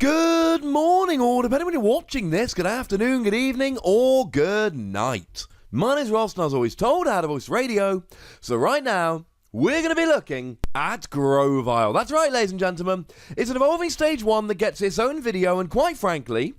Good morning, or depending when you're watching this, good afternoon, good evening, or good night. My name's Ross, and I was always told how to voice radio, so right now, we're going to be looking at Grovyle. That's right, ladies and gentlemen. It's an evolving stage 1 that gets its own video, and quite frankly,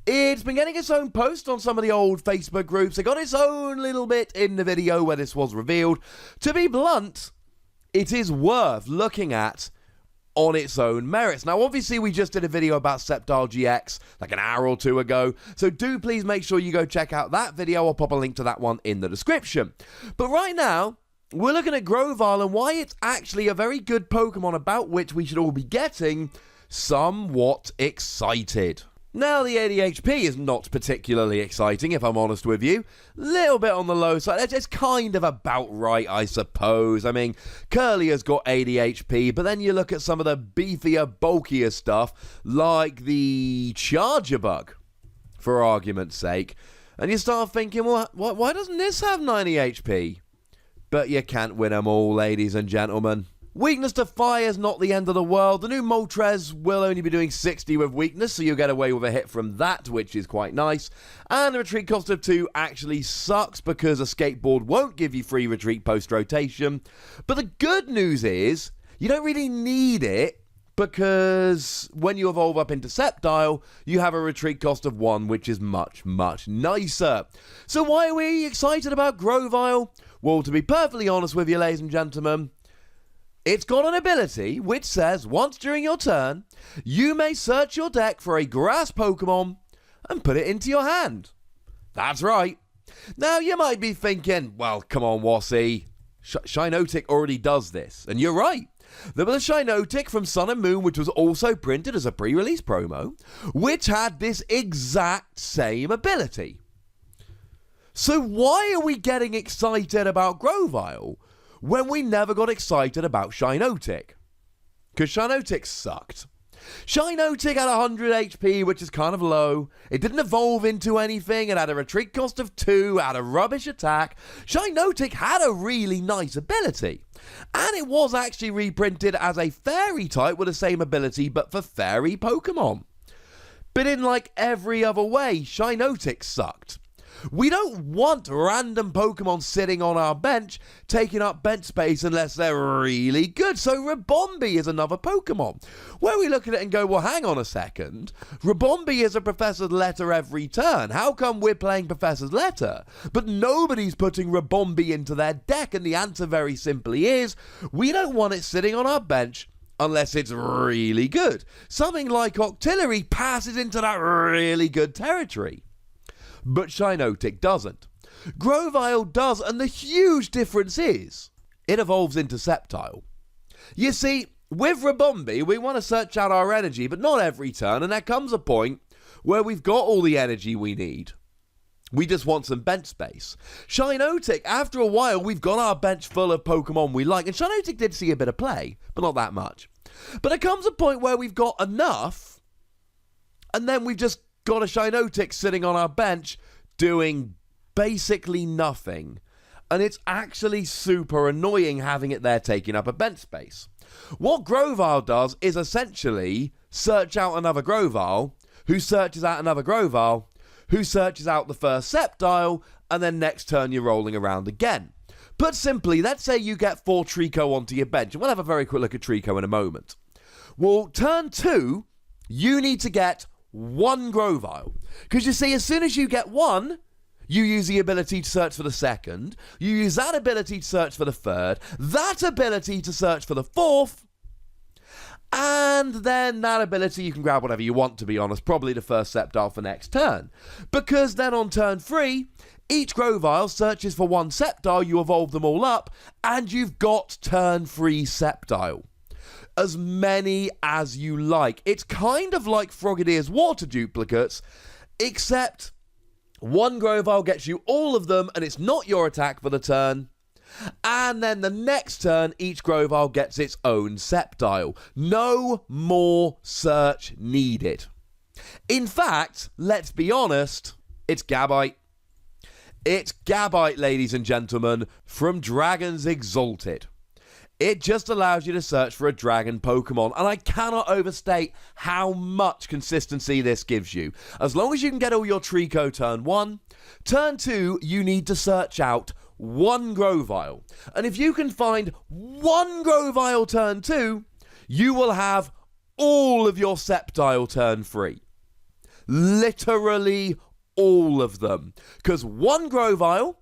it's been getting its own post on some of the old Facebook groups. It got its own little bit in the video where this was revealed. To be blunt, it is worth looking at on its own merits. Now, obviously, we just did a video about Sceptile GX like an hour or two ago, so do please make sure you go check out that video. I'll pop a link to that one in the description. But right now, we're looking at Grovyle and why it's actually a very good Pokemon about which we should all be getting somewhat excited. Now, the ADHP is not particularly exciting, if I'm honest with you. Little bit on the low side. It's kind of about right, I suppose. I mean, Curlier's got ADHP, but then you look at some of the beefier, bulkier stuff, like the Charger Bug, for argument's sake, and you start thinking, well, why doesn't this have 90 HP? But you can't win them all, ladies and gentlemen. Weakness to fire is not the end of the world. The new Moltres will only be doing 60 with weakness, so you'll get away with a hit from that, which is quite nice. And the retreat cost of 2 actually sucks because a skateboard won't give you free retreat post-rotation. But the good news is, you don't really need it because when you evolve up into Sceptile, you have a retreat cost of 1, which is much, much nicer. So why are we excited about Grovyle? Well, to be perfectly honest with you, ladies and gentlemen, it's got an ability which says once during your turn, you may search your deck for a grass Pokemon and put it into your hand. That's right. Now, you might be thinking, well, come on, Wassy. Shinotic already does this. And you're right. There was a Shinotic from Sun and Moon, which was also printed as a pre-release promo, which had this exact same ability. So why are we getting excited about Grovyle when we never got excited about Shinotic? Because Shinotic sucked. Shinotic had 100 HP, which is kind of low. It didn't evolve into anything. It had a retreat cost of 2, had a rubbish attack. Shinotic had a really nice ability. And it was actually reprinted as a fairy type with the same ability, but for fairy Pokemon. But in like every other way, Shinotic sucked. We don't want random Pokemon sitting on our bench, taking up bench space unless they're really good. So Ribombee is another Pokemon, where we look at it and go, well, hang on a second. Ribombee is a Professor's Letter every turn. How come we're playing Professor's Letter, but nobody's putting Ribombee into their deck? And the answer very simply is, we don't want it sitting on our bench unless it's really good. Something like Octillery passes into that really good territory. But Shinotic doesn't. Grovyle does, and the huge difference is, it evolves into Sceptile. You see, with Ribombee, we want to search out our energy, but not every turn, and there comes a point where we've got all the energy we need. We just want some bench space. Shinotic, after a while, we've got our bench full of Pokemon we like, and Shinotic did see a bit of play, but not that much. But there comes a point where we've got enough, and then we've just got a Shinotic sitting on our bench doing basically nothing. And it's actually super annoying having it there taking up a bench space. What Grovyle does is essentially search out another Grovyle, who searches out another Grovyle, who searches out the first Sceptile, and then next turn you're rolling around again. Put simply, let's say you get 4 Treecko onto your bench, and we'll have a very quick look at Treecko in a moment. Well, turn 2, you need to get 1 Grovyle. Because you see, as soon as you get 1, you use the ability to search for the second, you use that ability to search for the third, that ability to search for the 4th, and then that ability you can grab whatever you want, to be honest, probably the first Sceptile for next turn. Because then on turn 3, each Grovyle searches for 1 Sceptile, you evolve them all up, and you've got turn 3 Sceptile. As many as you like. It's kind of like Froggedier's water duplicates, except 1 Grovyle gets you all of them, and it's not your attack for the turn. And then the next turn, each Grovyle gets its own Sceptile. No more search needed. In fact, let's be honest, it's Gabite. It's Gabite, ladies and gentlemen, from Dragons Exalted. It just allows you to search for a dragon Pokemon, and I cannot overstate how much consistency this gives you. As long as you can get all your Treecko turn 1, turn 2, you need to search out one Grovyle. And if you can find one Grovyle turn 2, you will have all of your Sceptile turn 3. Literally all of them. Because one Grovyle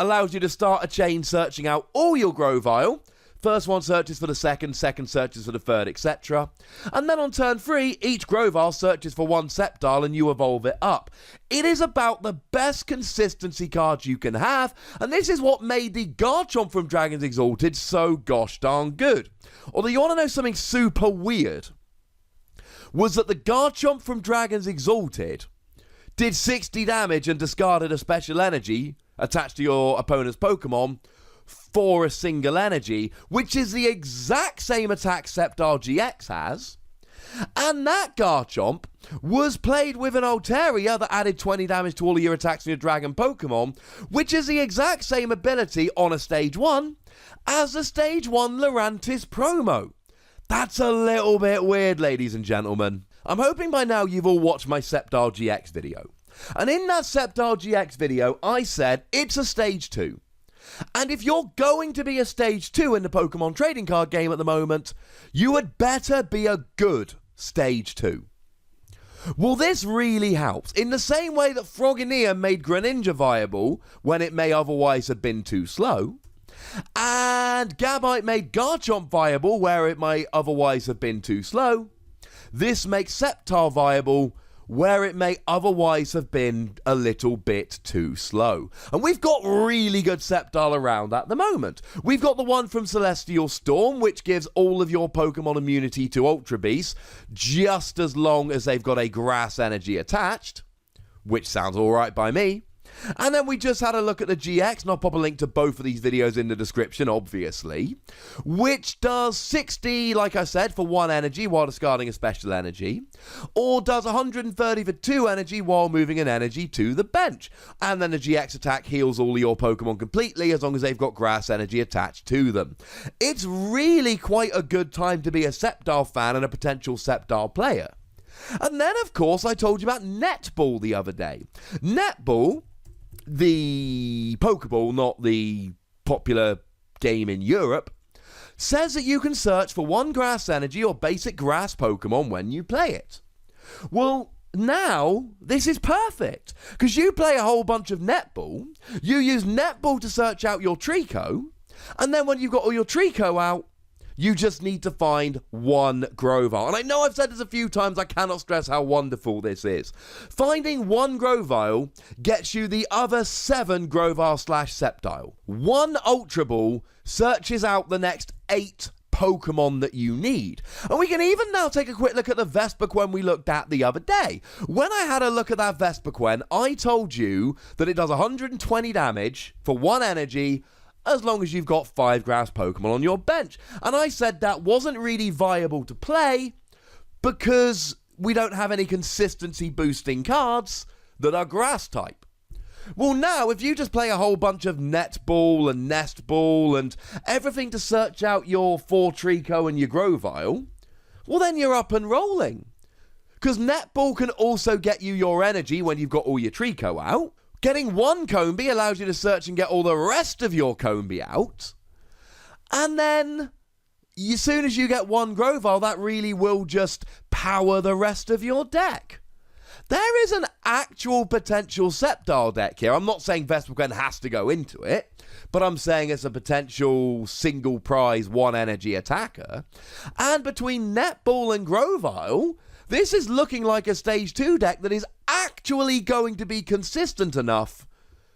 allows you to start a chain searching out all your Grovyle. First one searches for the second searches for the third, etc. And then on turn 3, each Grovyle searches for one Sceptile and you evolve it up. It is about the best consistency card you can have, and this is what made the Garchomp from Dragons Exalted so gosh darn good. Although you want to know something super weird, was that the Garchomp from Dragons Exalted did 60 damage and discarded a special energy attached to your opponent's Pokemon for a single energy, which is the exact same attack Sceptile GX has. And that Garchomp was played with an Altaria that added 20 damage to all of your attacks on your Dragon Pokemon, which is the exact same ability on a Stage 1 as the Stage 1 Lurantis promo. That's a little bit weird, ladies and gentlemen. I'm hoping by now you've all watched my Sceptile GX video. And in that Sceptile GX video, I said it's a Stage 2. And if you're going to be a Stage 2 in the Pokemon trading card game at the moment, you had better be a good Stage 2. Well, this really helps. In the same way that Froggineer made Greninja viable when it may otherwise have been too slow, and Gabite made Garchomp viable where it may otherwise have been too slow, this makes Sceptile viable where it may otherwise have been a little bit too slow. And we've got really good Sceptile around at the moment. We've got the one from Celestial Storm, which gives all of your Pokemon immunity to Ultra Beasts, just as long as they've got a grass energy attached, which sounds alright by me. And then we just had a look at the GX, and I'll pop a link to both of these videos in the description, obviously, which does 60, like I said, for 1 energy while discarding a special energy, or does 130 for 2 energy while moving an energy to the bench. And then the GX attack heals all of your Pokemon completely as long as they've got grass energy attached to them. It's really quite a good time to be a Sceptile fan and a potential Sceptile player. And then, of course, I told you about Netball the other day. Netball, the Pokeball, not the popular game in Europe, says that you can search for 1 grass energy or basic grass Pokemon when you play it. Well, now this is perfect, because you play a whole bunch of Netball, you use Netball to search out your Treecko, and then when you've got all your Treecko out, you just need to find 1 Grovyle. And I know I've said this a few times, I cannot stress how wonderful this is. Finding 1 Grovyle gets you the other 7 Grovyle/Sceptile. 1 Ultra Ball searches out the next 8 Pokemon that you need. And we can even now take a quick look at the Vespiquen we looked at the other day. When I had a look at that Vespiquen, I told you that it does 120 damage for 1 energy, as long as you've got 5 grass Pokemon on your bench. And I said that wasn't really viable to play because we don't have any consistency boosting cards that are grass type. Well, now, if you just play a whole bunch of Netball and Nestball and everything to search out your 4 Treecko and your Grovyle, well, then you're up and rolling. Because Netball can also get you your energy when you've got all your Treecko out. Getting 1 Combee allows you to search and get all the rest of your Combee out. And then, as soon as you get 1 Grovyle, that really will just power the rest of your deck. There is an actual potential Sceptile deck here. I'm not saying Vespiquen has to go into it, but I'm saying it's a potential single prize 1 energy attacker. And between Netball and Grovyle, this is looking like a Stage 2 deck that is actually going to be consistent enough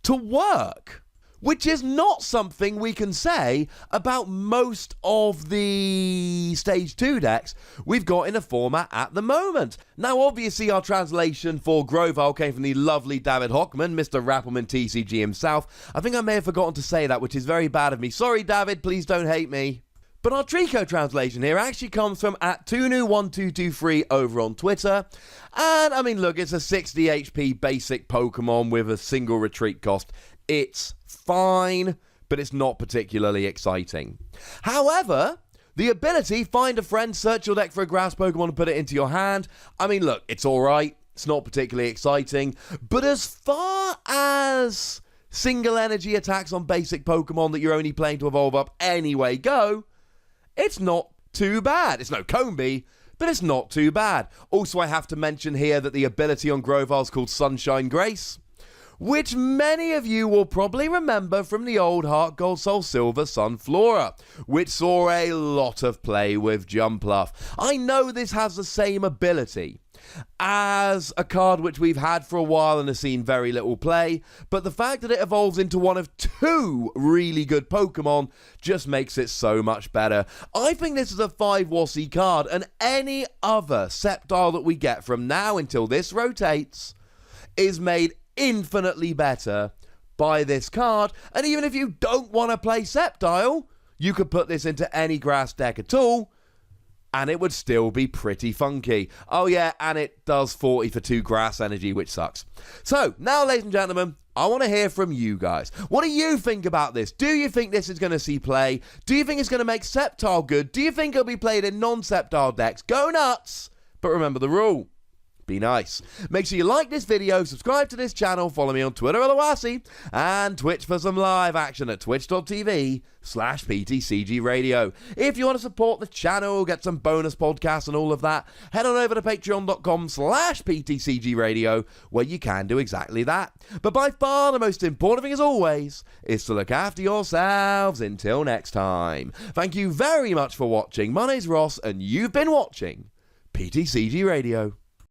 to work, which is not something we can say about most of the Stage 2 decks we've got in a format at the moment. Now, obviously, our translation for Grovyle came from the lovely David Hochmann, Mr. RappelmannTCG himself. I think I may have forgotten to say that, which is very bad of me. Sorry, David, please don't hate me. But our Treecko translation here actually comes from @Tunu1223 over on Twitter. And, I mean, look, it's a 60 HP basic Pokemon with a single retreat cost. It's fine. but it's not particularly exciting. However, the ability, find a friend, search your deck for a grass Pokemon and put it into your hand. I mean, look, it's alright. It's not particularly exciting. But as far as single energy attacks on basic Pokemon that you're only playing to evolve up anyway go, it's not too bad. It's no Combi, but it's not too bad. Also, I have to mention here that the ability on Grovyle is called Sunshine Grace, which many of you will probably remember from the old Heart Gold Soul Silver Sunflora, which saw a lot of play with Jumpluff. I know this has the same ability as a card which we've had for a while and has seen very little play, but the fact that it evolves into one of two really good Pokemon just makes it so much better. I think this is a 5 WOSY card, and any other Sceptile that we get from now until this rotates is made infinitely better by this card. And even if you don't want to play Sceptile, you could put this into any grass deck at all, and it would still be pretty funky. Oh yeah, and it does 40 for 2 grass energy, which sucks. So, now ladies and gentlemen, I want to hear from you guys. What do you think about this? Do you think this is going to see play? Do you think it's going to make Sceptile good? Do you think it'll be played in non-Sceptile decks? Go nuts! But remember the rule. Be nice. Make sure you like this video, subscribe to this channel, follow me on Twitter @Owasi, and Twitch for some live action at twitch.tv/PTCGRadio. If you want to support the channel, get some bonus podcasts and all of that, head on over to patreon.com/PTCGRadio, where you can do exactly that. But by far the most important thing, as always, is to look after yourselves until next time. Thank you very much for watching. My name's Ross, and you've been watching PTCG Radio.